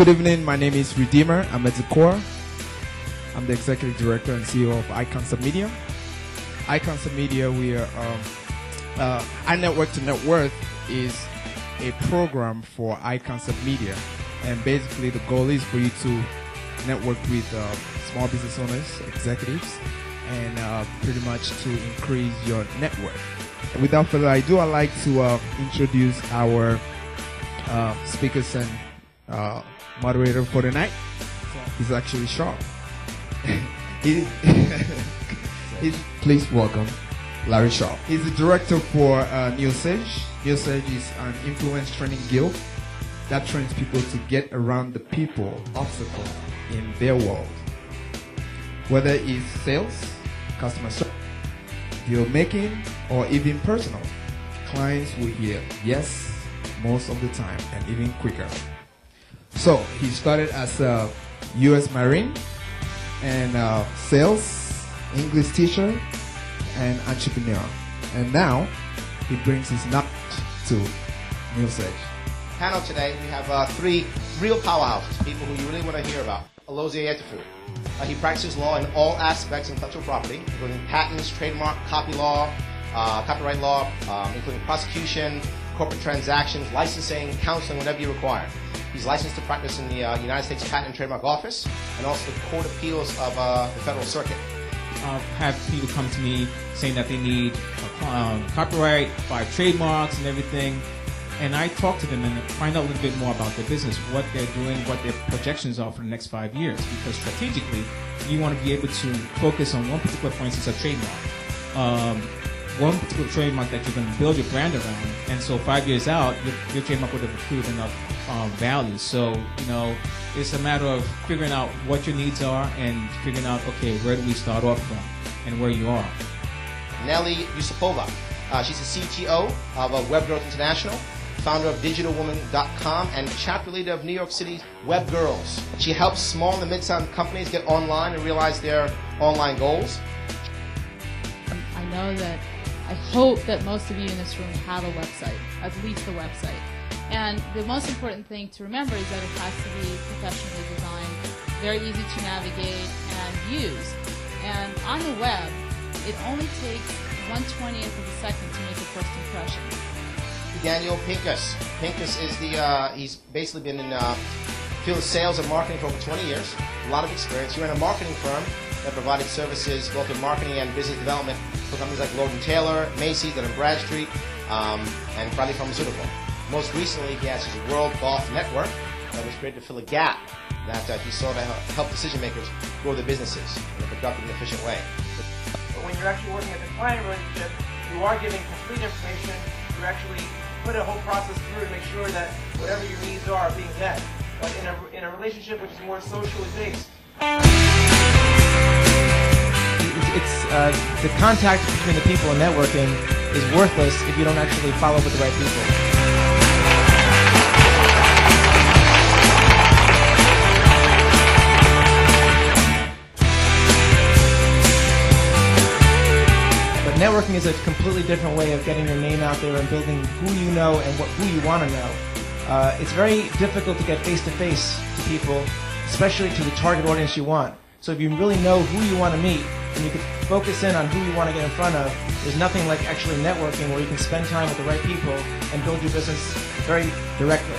Good evening, my name is Redeemer. I'm at the core. I'm the Executive Director and CEO of iConcept Media. iConcept Media, we are iNetwork2Networth is a program for iConcept Media. And basically the goal is for you to network with small business owners, executives, and pretty much to increase your network. Without further ado, I'd like to introduce our speakers and moderator for the night. He's actually sharp. Please welcome Larry Shaw. He's the director for NewSage. NewSage is an influence training guild that trains people to get around the people obstacle in their world. Whether it's sales, customer service, deal making, or even personal, clients will hear yes most of the time and even quicker. So he started as a U.S. Marine and sales, English teacher, and entrepreneur. And now he brings his knowledge to NewSage. Panel today, we have three real powerhouses, people who you really want to hear about. Alozie Etefu. He practices law in all aspects of intellectual property, including patents, trademark, copyright law, including prosecution, corporate transactions, licensing, counseling, whatever you require. He's licensed to practice in the United States Patent and Trademark Office and also the Court of Appeals of the Federal Circuit. Have people come to me saying that they need copyright, 5 trademarks and everything. And I talk to them and find out a little bit more about their business, what they're doing, what their projections are for the next 5 years. Because strategically, you want to be able to focus on one particular, for instance, a trademark. One particular trademark that you're going to build your brand around. And so 5 years out, your trademark would have accrued enough value. So, you know, it's a matter of figuring out what your needs are and figuring out, okay, where do we start off from and where you are. Nelly Yusupova. She's the CTO of Web Growth International, founder of digitalwoman.com, and chapter leader of New York City's Web Girls. She helps small and mid-sized companies get online and realize their online goals. I hope that most of you in this room have a website, at least a website. And the most important thing to remember is that it has to be professionally designed, very easy to navigate and use. And on the web, it only takes 1/20th of a second to make a first impression. Daniel Pincus. Pincus is he's basically been in field of sales and marketing for over 20 years. A lot of experience. He ran a marketing firm that provided services both in marketing and business development for companies like Lord & Taylor, Macy's, and Bradstreet, and Bradley Pharmaceutical. Most recently, he has his World Golf Network that was created to fill a gap that he saw to help decision makers grow their businesses in a productive and efficient way. But when you're actually working at the client relationship, you are giving complete information. You actually put a whole process through to make sure that whatever your needs are being met. But in a relationship which is more socially based. It's the contact between the people and networking is worthless if you don't actually follow up with the right people. But networking is a completely different way of getting your name out there and building who you know and who you want to know. It's very difficult to get face-to-face to people, especially to the target audience you want. So if you really know who you want to meet, and you can focus in on who you want to get in front of, there's nothing like actually networking where you can spend time with the right people and build your business very directly.